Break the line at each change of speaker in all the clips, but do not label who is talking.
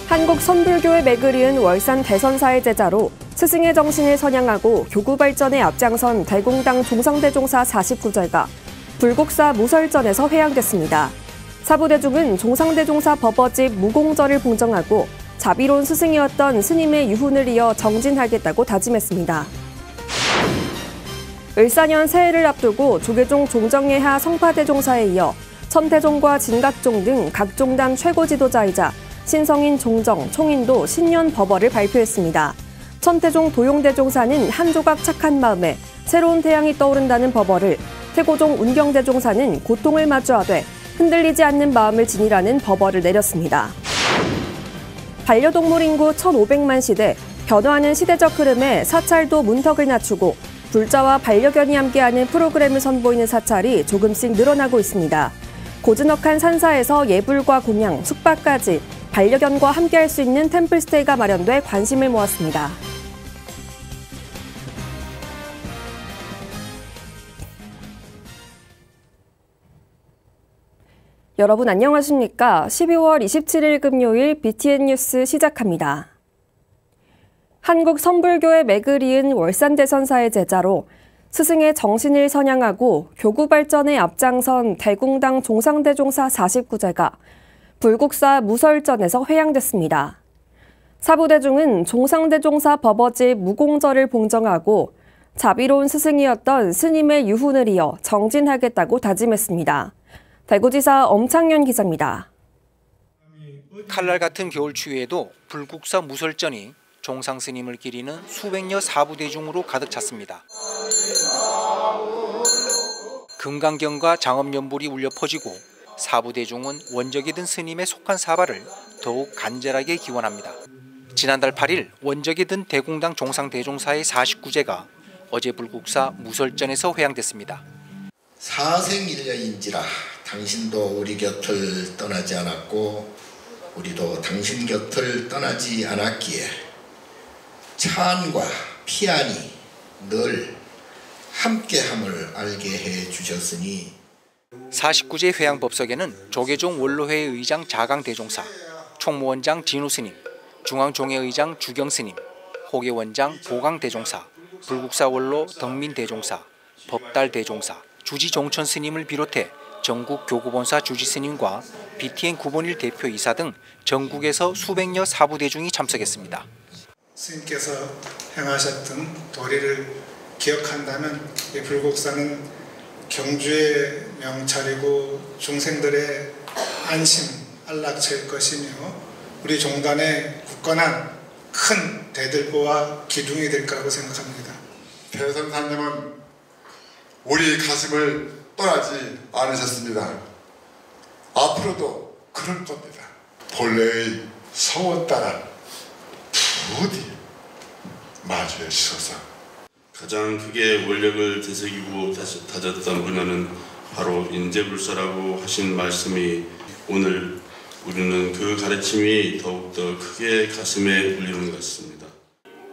한국 선불교의 맥을 이은 월산 대선사의 제자로 스승의 정신을 선양하고 교구 발전에 앞장선 대공당 종상대종사 49제가 불국사 무설전에서 회양됐습니다. 사부대중은 종상대종사 법어집 무공절을 봉정하고 자비로운 스승이었던 스님의 유훈을 이어 정진하겠다고 다짐했습니다. 을사년 새해를 앞두고 조계종 종정예하 성파대종사에 이어 천태종과 진각종 등 각 종단 최고 지도자이자 신성인 종정, 총인도 신년 법어를 발표했습니다. 천태종 도용대종사는 한 조각 착한 마음에 새로운 태양이 떠오른다는 법어를, 태고종 운경대종사는 고통을 마주하되 흔들리지 않는 마음을 지니라는 법어를 내렸습니다. 반려동물 인구 1,500만 시대, 변화하는 시대적 흐름에 사찰도 문턱을 낮추고 불자와 반려견이 함께하는 프로그램을 선보이는 사찰이 조금씩 늘어나고 있습니다. 고즈넉한 산사에서 예불과 공양, 숙박까지 반려견과 함께할 수 있는 템플스테이가 마련돼 관심을 모았습니다. 여러분 안녕하십니까? 12월 27일 금요일 BTN 뉴스 시작합니다. 한국 선불교의 맥을 이은 월산 대선사의 제자로 스승의 정신을 선양하고 교구 발전에 앞장선 대공당 종상대종사 49제가 불국사 무설전에서 회양됐습니다. 사부대중은 종상대종사 법어집 무공절을 봉정하고 자비로운 스승이었던 스님의 유훈을 이어 정진하겠다고 다짐했습니다. 대구지사 엄창현 기자입니다.
칼날 같은 겨울 추위에도 불국사 무설전이 종상 스님을 기리는 수백여 사부대중으로 가득 찼습니다. 금강경과 장엄연불이 울려 퍼지고 사부대중은 원적이 든 스님의 속한 사발을 더욱 간절하게 기원합니다. 지난달 8일 원적이 든 대공당 종상대종사의 49제가 어제 불국사 무설전에서 회양됐습니다.
사생일녀인지라 당신도 우리 곁을 떠나지 않았고 우리도 당신 곁을 떠나지 않았기에 차안과 피안이 늘 함께함을 알게 해주셨으니
49제 회양 법석에는 조계종 원로회 의장 자강대종사, 총무원장 진우스님, 중앙종회의장 주경스님, 호계원장 보강대종사, 불국사 원로 덕민대종사, 법달대종사, 주지종천스님을 비롯해 전국 교구본사 주지스님과 BTN 9번일 대표이사 등 전국에서 수백여 사부대중이 참석했습니다.
스님께서 행하셨던 도리를 기억한다면 이 불국사는 경주의 명찰이고 중생들의 안심, 안락처일 것이며 우리 종단의 굳건한 큰 대들보와 기둥이 될 거라고 생각합니다.
대선사님은 우리 가슴을 떠나지 않으셨습니다. 앞으로도 그럴 겁니다. 본래의 성원 따라 부디 마주해 주셔서
가장 크게 원력을 되새기고 다졌던 분야는 바로 인재불사라고 하신 말씀이 오늘 우리는 그 가르침이 더욱더 크게 가슴에 울리는 것 같습니다.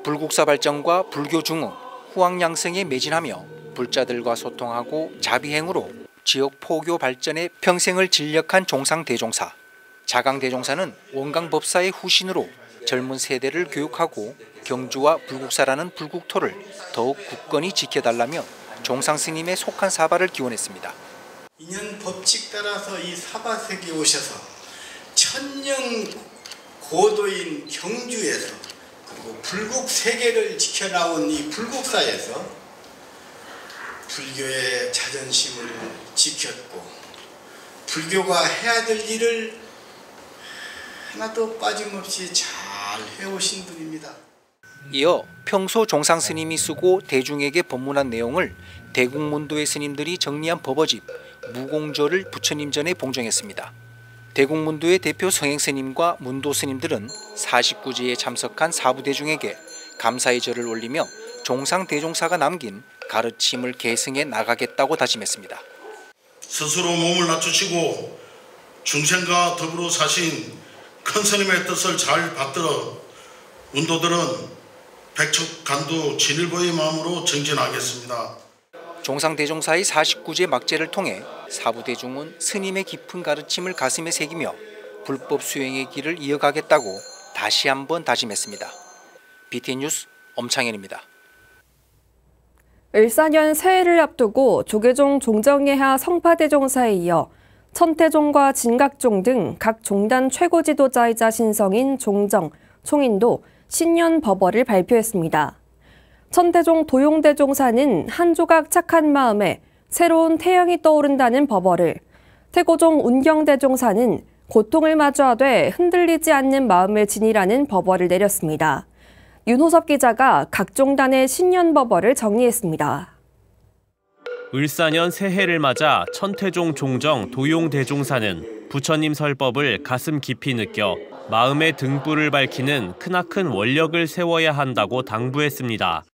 불국사 발전과 불교 중흥, 후황양성에 매진하며 불자들과 소통하고 자비행으로 지역 포교 발전에 평생을 진력한 종상대종사. 자강대종사는 원강법사의 후신으로 젊은 세대를 교육하고 경주와 불국사라는 불국토를 더욱 굳건히 지켜달라며 종상스님의 속한 사발을 기원했습니다.
인연 법칙 따라서 이 사바세계에 오셔서 천년 고도인 경주에서 그리고 불국세계를 지켜나온 이 불국사에서 불교의 자존심을 지켰고 불교가 해야 될 일을 하나도 빠짐없이 잘 해오신 분입니다.
이어 평소 종상스님이 쓰고 대중에게 법문한 내용을 대국문도의 스님들이 정리한 법어집 무공절을 부처님 전에 봉정했습니다. 대국문도의 대표 성행스님과 문도스님들은 49제에 참석한 사부대중에게 감사의 절을 올리며 종상대종사가 남긴 가르침을 계승해 나가겠다고 다짐했습니다.
스스로 몸을 낮추시고 중생과 더불어 사신 큰 스님의 뜻을 잘 받들어 문도들은 백척간두 진일보의 마음으로 정진하겠습니다.
종상대종사의 49제 막제를 통해 사부대중은 스님의 깊은 가르침을 가슴에 새기며 불법 수행의 길을 이어가겠다고 다시 한번 다짐했습니다. BTN 뉴스 엄창현입니다.
을사년 새해를 앞두고 조계종 종정예하 성파대종사에 이어 천태종과 진각종 등 각 종단 최고 지도자이자 신성인 종정, 총인도 신년 법어를 발표했습니다. 천태종 도용대종사는 한 조각 착한 마음에 새로운 태양이 떠오른다는 법어를, 태고종 운경대종사는 고통을 마주하되 흔들리지 않는 마음을 지니라는 법어를 내렸습니다. 윤호섭 기자가 각 종단의 신년 법어를 정리했습니다.
을사년 새해를 맞아 천태종 종정 도용대종사는 부처님 설법을 가슴 깊이 느껴 마음의 등불을 밝히는 크나큰 원력을 세워야 한다고 당부했습니다.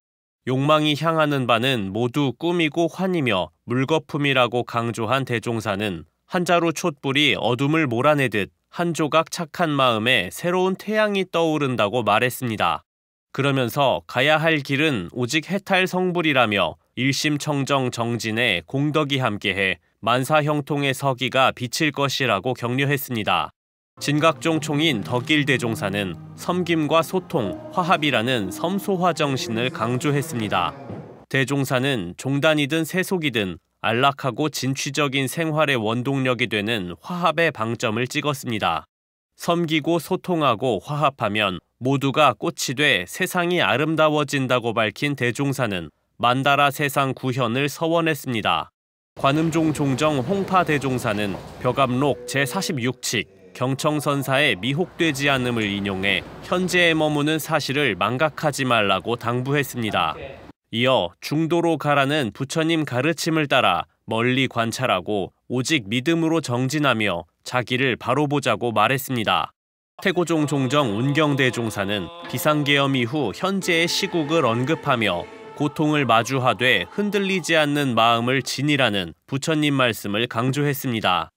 욕망이 향하는 바는 모두 꿈이고 환이며 물거품이라고 강조한 대종사는 한자로 촛불이 어둠을 몰아내듯 한 조각 착한 마음에 새로운 태양이 떠오른다고 말했습니다. 그러면서 가야 할 길은 오직 해탈 성불이라며 일심청정 정진에 공덕이 함께해 만사형통의 서기가 비칠 것이라고 격려했습니다. 진각종 총인 덕일대종사는 섬김과 소통, 화합이라는 섬소화 정신을 강조했습니다. 대종사는 종단이든 세속이든 안락하고 진취적인 생활의 원동력이 되는 화합의 방점을 찍었습니다. 섬기고 소통하고 화합하면 모두가 꽃이 돼 세상이 아름다워진다고 밝힌 대종사는 만다라 세상 구현을 서원했습니다. 관음종 종정 홍파대종사는 벽암록 제46칙 경청선사에 미혹되지 않음을 인용해 현재에 머무는 사실을 망각하지 말라고 당부했습니다. 이어 중도로 가라는 부처님 가르침을 따라 멀리 관찰하고 오직 믿음으로 정진하며 자기를 바로 보자고 말했습니다. 태고종 종정 운경대종사는 비상계엄 이후 현재의 시국을 언급하며 고통을 마주하되 흔들리지 않는 마음을 지니라는 부처님 말씀을 강조했습니다.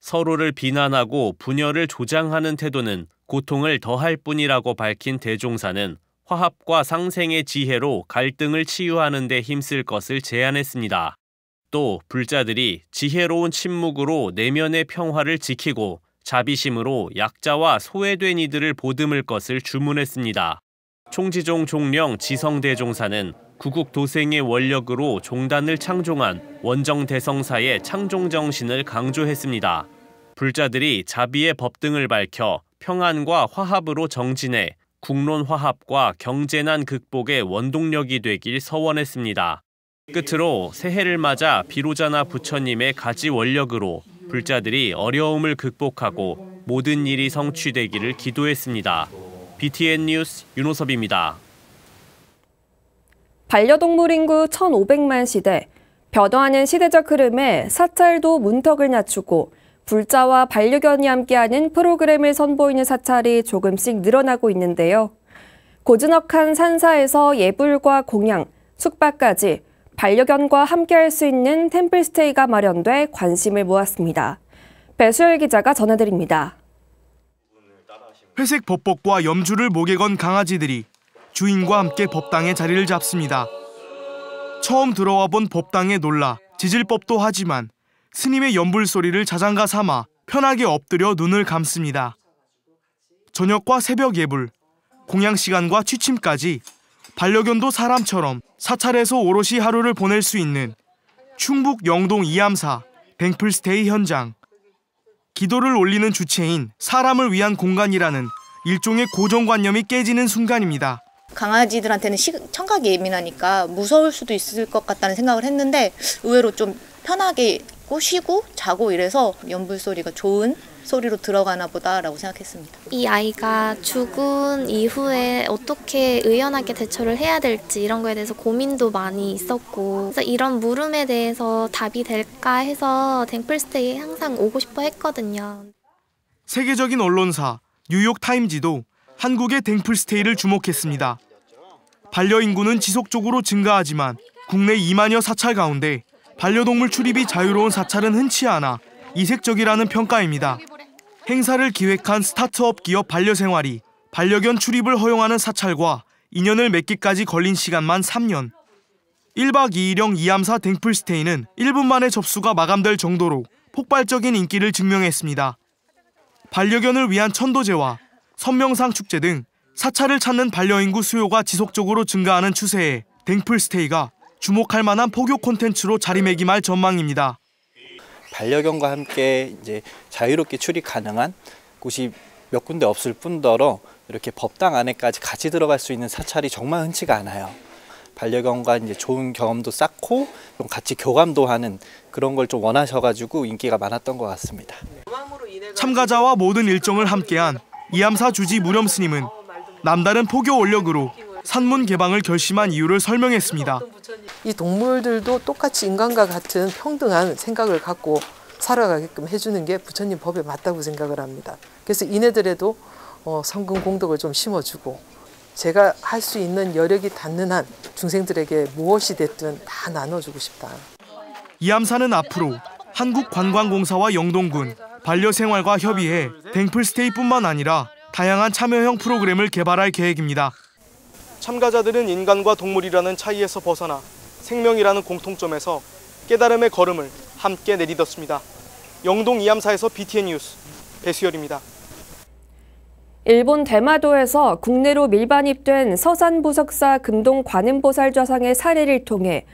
서로를 비난하고 분열을 조장하는 태도는 고통을 더할 뿐이라고 밝힌 대종사는 화합과 상생의 지혜로 갈등을 치유하는 데 힘쓸 것을 제안했습니다. 또 불자들이 지혜로운 침묵으로 내면의 평화를 지키고 자비심으로 약자와 소외된 이들을 보듬을 것을 주문했습니다. 총지종 종령 지성대종사는 구국도생의 원력으로 종단을 창종한 원정대성사의 창종정신을 강조했습니다. 불자들이 자비의 법등을 밝혀 평안과 화합으로 정진해 국론 화합과 경제난 극복의 원동력이 되길 서원했습니다. 끝으로 새해를 맞아 비로자나 부처님의 가지 원력으로 불자들이 어려움을 극복하고 모든 일이 성취되기를 기도했습니다. BTN 뉴스 윤호섭입니다.
반려동물 인구 1,500만 시대, 변화하는 시대적 흐름에 사찰도 문턱을 낮추고 불자와 반려견이 함께하는 프로그램을 선보이는 사찰이 조금씩 늘어나고 있는데요. 고즈넉한 산사에서 예불과 공양, 숙박까지 반려견과 함께할 수 있는 템플스테이가 마련돼 관심을 모았습니다. 배수열 기자가 전해드립니다.
회색 법복과 염주를 목에 건 강아지들이 주인과 함께 법당에 자리를 잡습니다. 처음 들어와 본 법당에 놀라 짖을 법도 하지만 스님의 연불 소리를 자장가 삼아 편하게 엎드려 눈을 감습니다. 저녁과 새벽 예불, 공양 시간과 취침까지 반려견도 사람처럼 사찰에서 오롯이 하루를 보낼 수 있는 충북 영동 이암사 뱅플스테이 현장. 기도를 올리는 주체인 사람을 위한 공간이라는 일종의 고정관념이 깨지는 순간입니다.
강아지들한테는 청각이 예민하니까 무서울 수도 있을 것 같다는 생각을 했는데 의외로 좀 편하게 쉬고 자고 이래서 연불 소리가 좋은 소리로 들어가나 보다라고 생각했습니다.
이 아이가 죽은 이후에 어떻게 의연하게 대처를 해야 될지 이런 거에 대해서 고민도 많이 있었고, 그래서 이런 물음에 대해서 답이 될까 해서 댕플스테이에 항상 오고 싶어 했거든요.
세계적인 언론사 뉴욕타임지도 한국의 댕플스테이를 주목했습니다. 반려인구는 지속적으로 증가하지만 국내 2만여 사찰 가운데 반려동물 출입이 자유로운 사찰은 흔치 않아 이색적이라는 평가입니다. 행사를 기획한 스타트업 기업 반려생활이 반려견 출입을 허용하는 사찰과 인연을 맺기까지 걸린 시간만 3년. 1박 2일형 이암사 댕플스테이는 1분 만에 접수가 마감될 정도로 폭발적인 인기를 증명했습니다. 반려견을 위한 천도제와 선명상 축제 등 사찰을 찾는 반려인구 수요가 지속적으로 증가하는 추세에 댕플스테이가 주목할 만한 포교 콘텐츠로 자리매김할 전망입니다.
반려견과 함께 이제 자유롭게 출입 가능한 곳이 몇 군데 없을 뿐더러 이렇게 법당 안에까지 같이 들어갈 수 있는 사찰이 정말 흔치가 않아요. 반려견과 이제 좋은 경험도 쌓고 좀 같이 교감도 하는 그런 걸 좀 원하셔가지고 인기가 많았던 것 같습니다.
참가자와 모든 일정을 함께한 이암사 주지 무렴 스님은 남다른 포교 원력으로 산문 개방을 결심한 이유를 설명했습니다.
이 동물들도 똑같이 인간과 같은 평등한 생각을 갖고 살아가게끔 해주는 게 부처님 법에 맞다고 생각을 합니다. 그래서 이네들에도 성근 공덕을 좀 심어주고 제가 할 수 있는 여력이 닿는 한 중생들에게 무엇이 됐든 다 나눠주고 싶다.
이암사는 앞으로 한국관광공사와 영동군, 반려생활과 협의해 댕플스테이뿐만 아니라 다양한 참여형 프로그램을 개발할 계획입니다. 참가자들은 인간과 동물이라는 차이에서 벗어나 생명이라는 공통점에서 깨달음의 걸음을 함께 내딛었습니다. 영동 이암사에서 BTN 뉴스 배수열입니다.
일본 대마도에서 국내로 밀반입된 서산부석사 금동관음보살좌상의 사례를 통해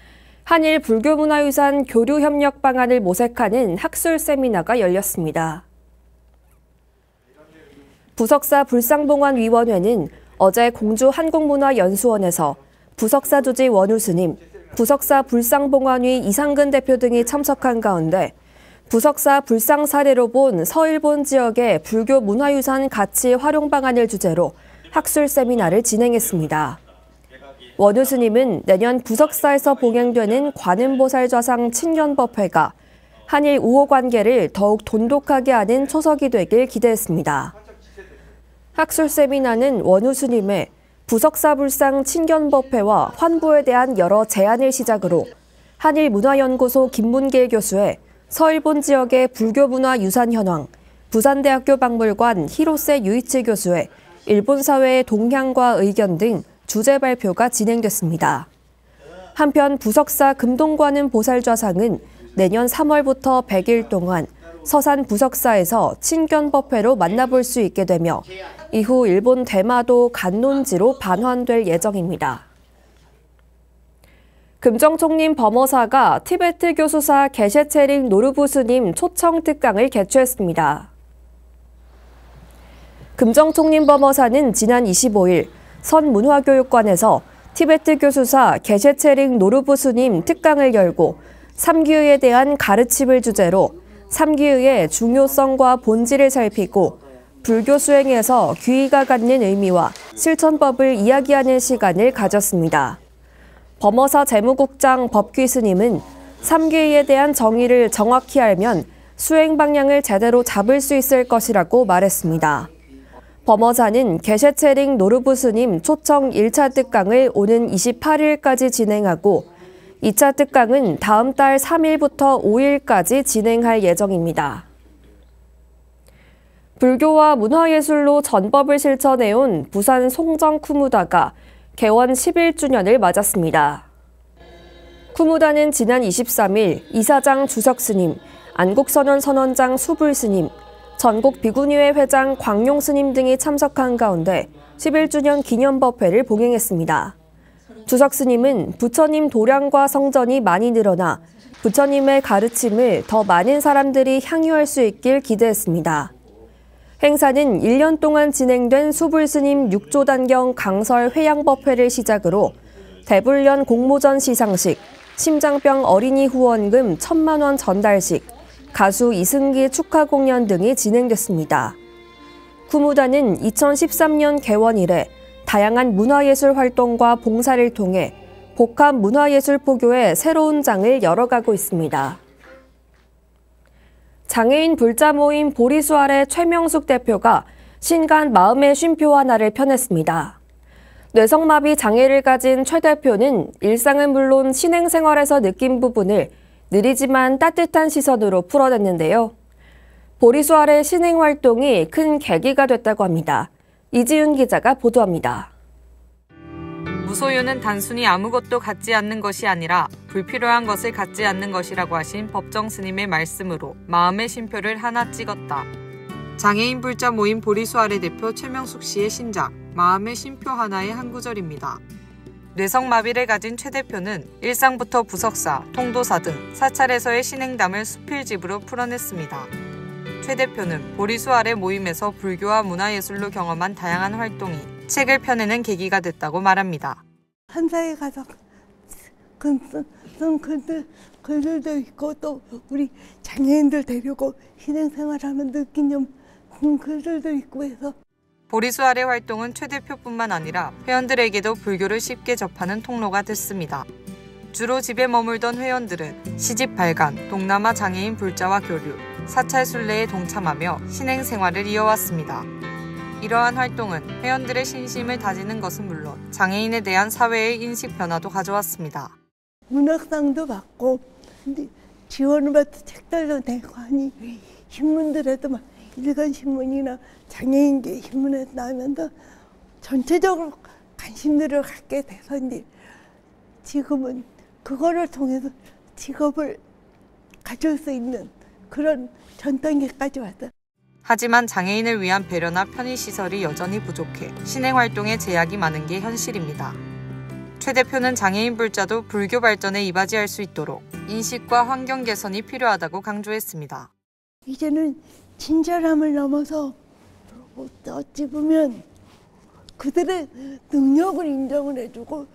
한일 불교문화유산 교류협력 방안을 모색하는 학술 세미나가 열렸습니다. 부석사 불상봉안위원회는 어제 공주 한국문화연수원에서 부석사 주지 원우 스님, 부석사 불상봉안위 이상근 대표 등이 참석한 가운데 부석사 불상 사례로 본 서일본 지역의 불교 문화유산 가치 활용 방안을 주제로 학술 세미나를 진행했습니다. 원우 스님은 내년 부석사에서 봉행되는 관음보살좌상 친견법회가 한일 우호 관계를 더욱 돈독하게 하는 초석이 되길 기대했습니다. 학술 세미나는 원우 스님의 부석사 불상 친견법회와 환부에 대한 여러 제안을 시작으로 한일문화연구소 김문길 교수의 서일본 지역의 불교문화 유산 현황, 부산대학교 박물관 히로세 유이치 교수의 일본 사회의 동향과 의견 등 주제 발표가 진행됐습니다. 한편 부석사 금동관음 보살좌상은 내년 3월부터 100일 동안 서산 부석사에서 친견법회로 만나볼 수 있게 되며 이후 일본 대마도 간논지로 반환될 예정입니다. 금정총림 범어사가 티베트 교수사 게셰체링 노르부 스님 초청 특강을 개최했습니다. 금정총림 범어사는 지난 25일 선문화교육관에서 티베트 교수사 게셰체링 노르부 스님 특강을 열고 삼귀의에 대한 가르침을 주제로 삼귀의의 중요성과 본질을 살피고 불교 수행에서 귀의가 갖는 의미와 실천법을 이야기하는 시간을 가졌습니다. 범어사 재무국장 법귀 스님은 삼귀의에 대한 정의를 정확히 알면 수행 방향을 제대로 잡을 수 있을 것이라고 말했습니다. 범어사는 게셰체링 노르부 스님 초청 1차 특강을 오는 28일까지 진행하고 2차 특강은 다음 달 3일부터 5일까지 진행할 예정입니다. 불교와 문화예술로 전법을 실천해온 부산 송정 쿠무다가 개원 11주년을 맞았습니다. 쿠무다는 지난 23일 이사장 주석스님, 안국선원 선원장 수불스님, 전국 비구니회 회장 광용스님 등이 참석한 가운데 11주년 기념법회를 봉행했습니다. 주석스님은 부처님 도량과 성전이 많이 늘어나 부처님의 가르침을 더 많은 사람들이 향유할 수 있길 기대했습니다. 행사는 1년 동안 진행된 수불스님 6조단경 강설 회양법회를 시작으로 대불련 공모전 시상식, 심장병 어린이 후원금 1,000만 원 전달식, 가수 이승기 축하 공연 등이 진행됐습니다. 쿠무다는 2013년 개원 이래 다양한 문화예술 활동과 봉사를 통해 복합 문화예술 포교의 새로운 장을 열어가고 있습니다. 장애인 불자 모임 보리수 아래 최명숙 대표가 신간 마음의 쉼표 하나를 펴냈습니다. 뇌성마비 장애를 가진 최 대표는 일상은 물론 신행생활에서 느낀 부분을 느리지만 따뜻한 시선으로 풀어냈는데요. 보리수 아래 신행활동이 큰 계기가 됐다고 합니다. 이지윤 기자가 보도합니다.
무소유는 단순히 아무것도 갖지 않는 것이 아니라 불필요한 것을 갖지 않는 것이라고 하신 법정 스님의 말씀으로 마음의 쉼표를 하나 찍었다. 장애인 불자 모임 보리수 아래 대표 최명숙 씨의 신작 마음의 쉼표 하나의 한 구절입니다. 뇌성마비를 가진 최 대표는 일상부터 부석사, 통도사 등 사찰에서의 신행담을 수필집으로 풀어냈습니다. 최 대표는 보리수 아래 모임에서 불교와 문화예술로 경험한 다양한 활동이 책을 펴내는 계기가 됐다고 말합니다.
한사에 가서 쓴 글들도 있고 또 우리 장애인들 데리고 신행생활하면 느낀 글들도 있고 해서
보리수 아래 활동은 최 대표뿐만 아니라 회원들에게도 불교를 쉽게 접하는 통로가 됐습니다. 주로 집에 머물던 회원들은 시집 발간, 동남아 장애인 불자와 교류, 사찰 순례에 동참하며 신행 생활을 이어왔습니다. 이러한 활동은 회원들의 신심을 다지는 것은 물론 장애인에 대한 사회의 인식 변화도 가져왔습니다.
문학상도 받고 지원을 받은 책들도 내고 하니 신문들에도 막 일간신문이나 장애인계 신문에서 나오면서 전체적으로 관심들을 갖게 돼서 이제 지금은 그거를 통해서 직업을 가질 수 있는 그런 전 단계까지 왔어요.
하지만 장애인을 위한 배려나 편의시설이 여전히 부족해 신행활동에 제약이 많은 게 현실입니다. 최 대표는 장애인 불자도 불교 발전에 이바지할 수 있도록 인식과 환경 개선이 필요하다고 강조했습니다.
이제는 친절함을 넘어서 어찌 보면 그들의 능력을 인정을 해주고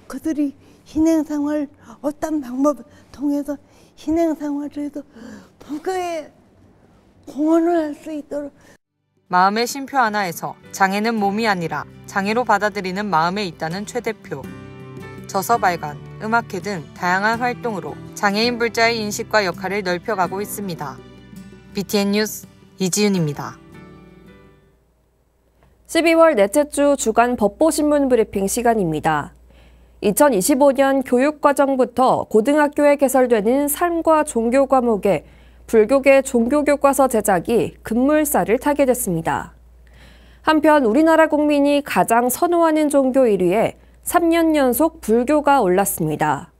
그들이 신행생활 어떤 방법을 통해서 신행생활을 해서 불교에 공헌을 할 수 있도록
마음의 쉼표 하나에서 장애는 몸이 아니라 장애로 받아들이는 마음에 있다는 최 대표. 저서 발간, 음악회 등 다양한 활동으로 장애인 불자의 인식과 역할을 넓혀가고 있습니다. BTN 뉴스 이지윤입니다.
12월 넷째 주 주간 법보신문 브리핑 시간입니다. 2025년 교육과정부터 고등학교에 개설되는 삶과 종교 과목에 불교계 종교교과서 제작이 급물살을 타게 됐습니다. 한편 우리나라 국민이 가장 선호하는 종교 1위에 3년 연속 불교가 올랐습니다.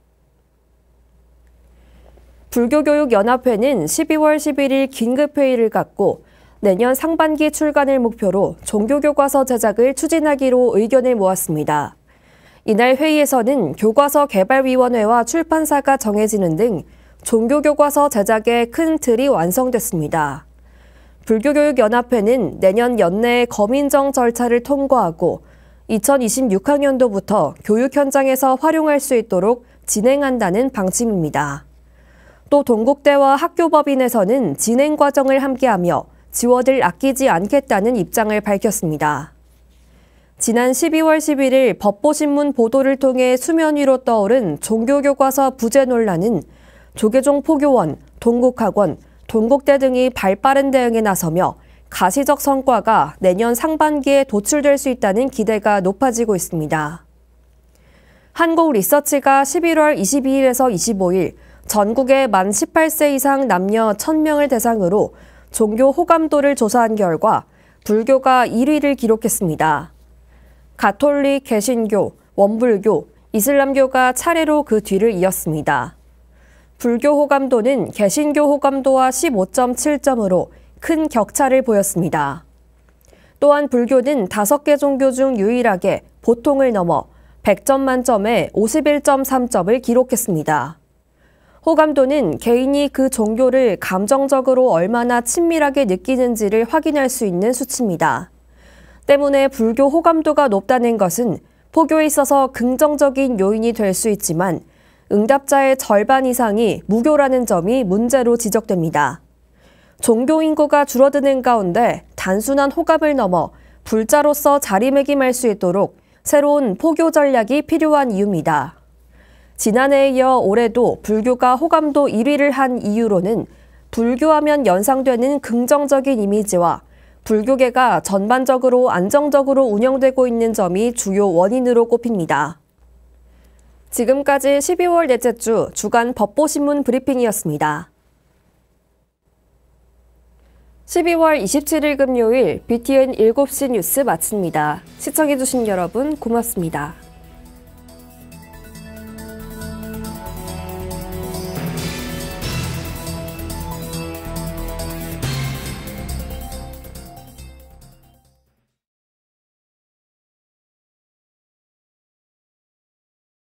불교교육연합회는 12월 11일 긴급회의를 갖고 내년 상반기 출간을 목표로 종교교과서 제작을 추진하기로 의견을 모았습니다. 이날 회의에서는 교과서개발위원회와 출판사가 정해지는 등 종교교과서 제작의 큰 틀이 완성됐습니다. 불교교육연합회는 내년 연내에 검인정 절차를 통과하고 2026학년도부터 교육 현장에서 활용할 수 있도록 진행한다는 방침입니다. 또 동국대와 학교법인에서는 진행 과정을 함께하며 지원을 아끼지 않겠다는 입장을 밝혔습니다. 지난 12월 11일 법보신문 보도를 통해 수면 위로 떠오른 종교교과서 부재 논란은 조계종 포교원, 동국학원, 동국대 등이 발빠른 대응에 나서며 가시적 성과가 내년 상반기에 도출될 수 있다는 기대가 높아지고 있습니다. 한국리서치가 11월 22일에서 25일 전국의 만 18세 이상 남녀 1000명을 대상으로 종교 호감도를 조사한 결과 불교가 1위를 기록했습니다. 가톨릭, 개신교, 원불교, 이슬람교가 차례로 그 뒤를 이었습니다. 불교 호감도는 개신교 호감도와 15.7점으로 큰 격차를 보였습니다. 또한 불교는 5개 종교 중 유일하게 보통을 넘어 100점 만점에 51.3점을 기록했습니다. 호감도는 개인이 그 종교를 감정적으로 얼마나 친밀하게 느끼는지를 확인할 수 있는 수치입니다. 때문에 불교 호감도가 높다는 것은 포교에 있어서 긍정적인 요인이 될 수 있지만 응답자의 절반 이상이 무교라는 점이 문제로 지적됩니다. 종교 인구가 줄어드는 가운데 단순한 호감을 넘어 불자로서 자리매김할 수 있도록 새로운 포교 전략이 필요한 이유입니다. 지난해에 이어 올해도 불교가 호감도 1위를 한 이유로는 불교하면 연상되는 긍정적인 이미지와 불교계가 전반적으로 안정적으로 운영되고 있는 점이 주요 원인으로 꼽힙니다. 지금까지 12월 넷째 주 주간 법보신문 브리핑이었습니다. 12월 27일 금요일 BTN 7시 뉴스 마칩니다. 시청해주신 여러분 고맙습니다.